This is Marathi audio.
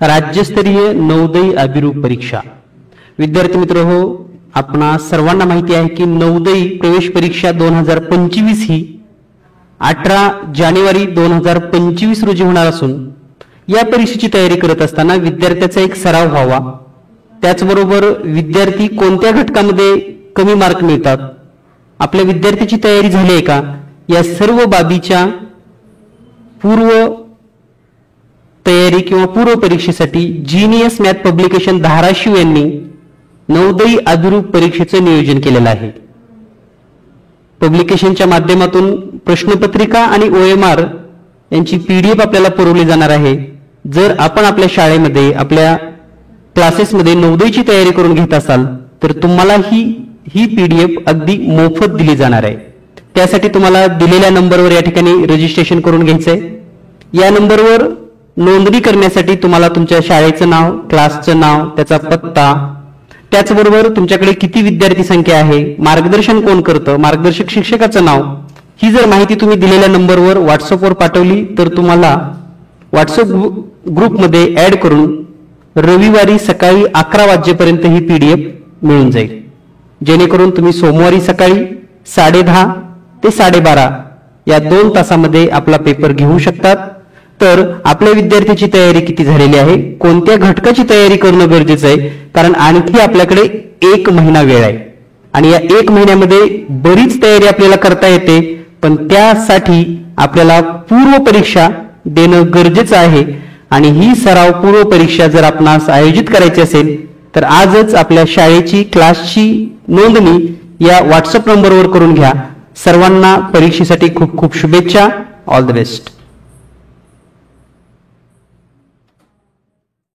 राज्यस्तरीय नवोदय अभिरूप परीक्षा। विद्यार्थी मित्र हो, आपणा सर्वांना माहिती आहे की नवोदय प्रवेश परीक्षा 2025 ही 18 जानेवारी 2025 रोजी होणार असून या परीक्षेची तयारी करत असताना विद्यार्थ्याचा एक सराव व्हावा, त्याचबरोबर विद्यार्थी कोणत्या घटकामध्ये कमी मार्क मिळतात, आपल्या विद्यार्थ्याची तयारी झाली आहे का, या सर्व बाबीच्या पूर्व तयारी किंवा पूर्व परीक्षेसाठी जीनियस मॅथ पब्लिकेशन धाराशिव यांनी नवोदय अभिरूप परीक्षेचं नियोजन केलेलं आहे। पब्लिकेशनच्या माध्यमातून प्रश्नपत्रिका आणि OMR यांची PDF आपल्याला पुरवली जाणार आहे। जर आपण आपल्या शाळेमध्ये आपल्या क्लासेसमध्ये नवोदयची तयारी करून घेत असाल तर तुम्हाला ही PDF अगदी मोफत दिली जाणार आहे। त्यासाठी तुम्हाला दिलेल्या नंबरवर या ठिकाणी रजिस्ट्रेशन करून घ्यायचंय। या नंबरवर नोंदणी करण्यासाठी तुम्हाला तुमच्या शाळेचं नाव, क्लासचं नाव, त्याचा पत्ता, त्याचबरोबर तुमच्याकडे किती विद्यार्थी संख्या आहे, मार्गदर्शन कोण करतं, मार्गदर्शक शिक्षकाचं नाव, ही जर माहिती तुम्ही दिलेल्या नंबरवर व्हॉट्सअपवर पाठवली तर तुम्हाला व्हॉट्सअप ग्रुपमध्ये ऍड करून रविवारी सकाळी 11 वाजेपर्यंत ही PDF मिळून जाईल, जेणेकरून तुम्ही सोमवारी सकाळी 10:30 ते 12:30 या 2 तासामध्ये आपला पेपर घेऊ शकतात। तर आपल्या विद्यार्थ्याची तयारी किती झालेली आहे, कोणत्या घटकाची तयारी करणं गरजेचं आहे, कारण आणखी आपल्याकडे 1 महिना वेळ आहे आणि या 1 महिन्यामध्ये बरीच तयारी आपल्याला करता येते, पण त्यासाठी आपल्याला पूर्व परीक्षा देणं गरजेचं आहे। आणि ही सराव पूर्व परीक्षा जर आपणास आयोजित करायची असेल तर आजच आपल्या शाळेची, क्लासची नोंदणी या व्हॉट्सअप नंबरवर करून घ्या। सर्वांना परीक्षेसाठी खूप खूप शुभेच्छा। All the best.